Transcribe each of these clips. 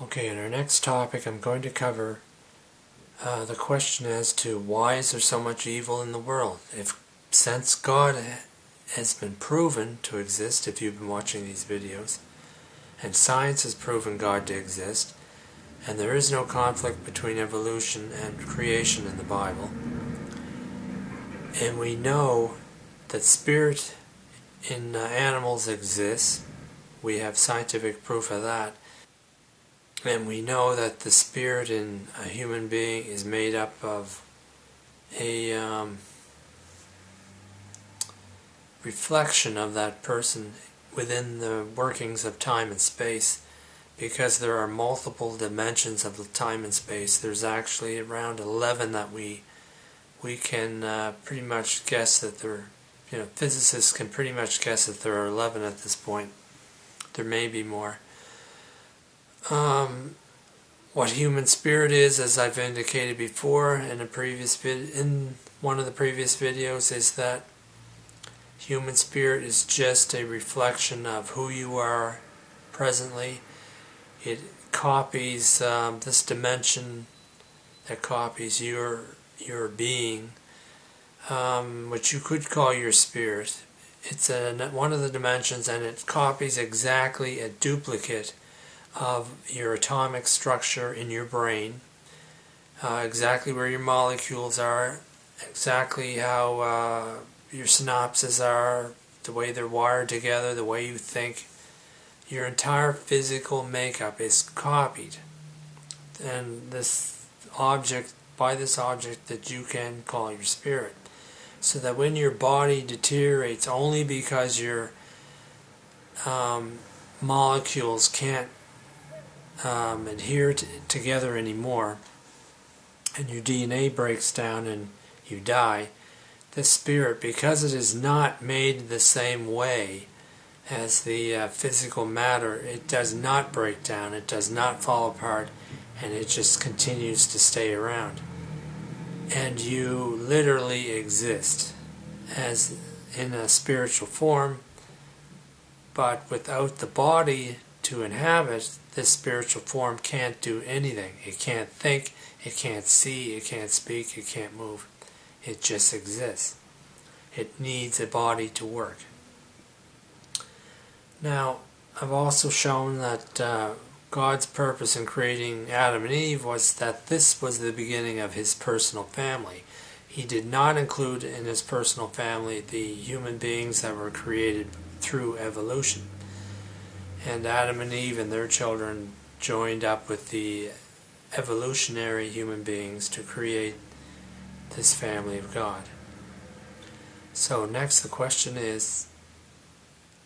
Okay, in our next topic I'm going to cover the question as to why is there so much evil in the world? Since God has been proven to exist, if you've been watching these videos, and science has proven God to exist, and there is no conflict between evolution and creation in the Bible, and we know that spirit in animals exists, we have scientific proof of that, and we know that the spirit in a human being is made up of a reflection of that person within the workings of time and space, because there are multiple dimensions of time and space. There's actually around 11 that we can pretty much guess that physicists can pretty much guess that there are 11 at this point. There may be more. What human spirit is, as I've indicated before in one of the previous videos, is that human spirit is just a reflection of who you are presently. It copies this dimension that copies your being, which you could call your spirit. It's one of the dimensions, and it copies exactly a duplicate of your atomic structure in your brain, exactly where your molecules are, exactly how your synapses are, the way they're wired together, the way you think. Your entire physical makeup is copied, and by this object that you can call your spirit. So that when your body deteriorates only because your molecules can't adhere together anymore, and your DNA breaks down and you die, this spirit, because it is not made the same way as the physical matter, it does not break down, it does not fall apart, and it just continues to stay around. And you literally exist as in a spiritual form, but without the body to inhabit, this spiritual form can't do anything. It can't think, it can't see, it can't speak, it can't move. It just exists. It needs a body to work. Now, I've also shown that God's purpose in creating Adam and Eve was that this was the beginning of his personal family. He did not include in his personal family the human beings that were created through evolution. And Adam and Eve and their children joined up with the evolutionary human beings to create this family of God. So next the question is,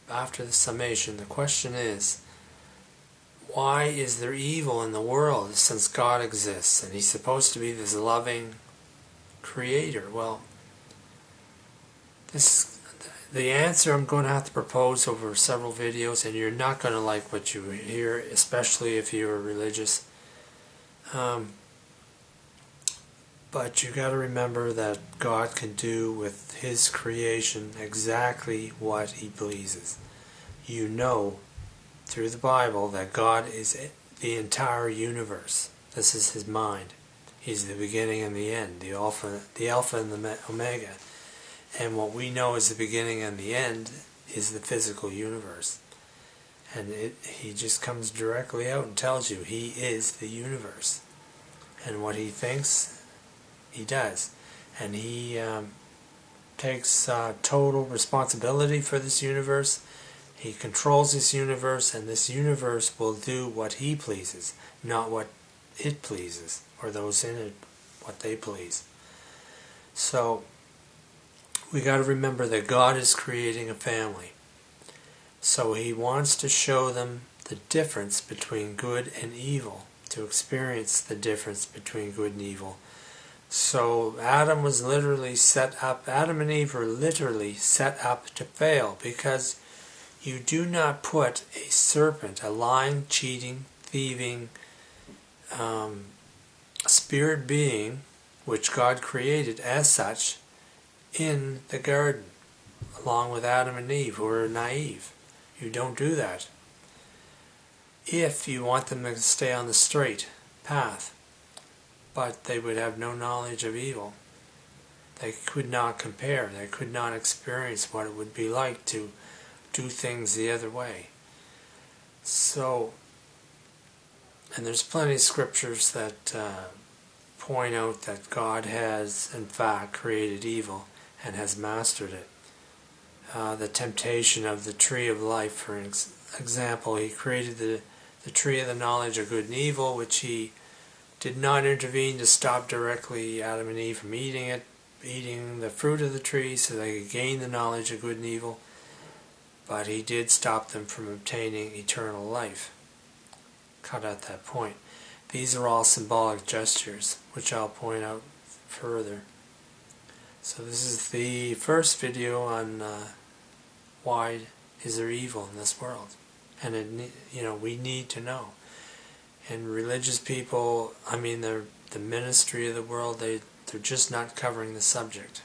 after the summation, the question is, why is there evil in the world since God exists and he's supposed to be this loving creator? Well, the answer I'm going to have to propose over several videos, and you're not going to like what you hear, especially if you're religious. But you got to remember that God can do with his creation exactly what he pleases. You know through the Bible that God is the entire universe. This is his mind. He's the beginning and the end, the Alpha and the Omega. And what we know as the beginning and the end is the physical universe. And he just comes directly out and tells you he is the universe. And what he thinks, he does. And he takes total responsibility for this universe. He controls this universe, and this universe will do what he pleases, not what it pleases, or those in it, what they please. So we got to remember that God is creating a family. So he wants to show them the difference between good and evil, to experience the difference between good and evil. So Adam and Eve were literally set up to fail, because you do not put a serpent, a lying, cheating, thieving spirit being, which God created as such, in the garden, along with Adam and Eve, who were naive. You don't do that. if you want them to stay on the straight path, but they would have no knowledge of evil. They could not compare, they could not experience what it would be like to do things the other way. So, and there's plenty of scriptures that point out that God has in fact created evil and has mastered it. The temptation of the tree of life, for example, he created the tree of the knowledge of good and evil, which he did not intervene to stop directly Adam and Eve from eating the fruit of the tree so they could gain the knowledge of good and evil, but he did stop them from obtaining eternal life. Cut at that point. These are all symbolic gestures, which I'll point out further. So this is the first video on why is there evil in this world, and we need to know. And religious people, the ministry of the world, they're just not covering the subject.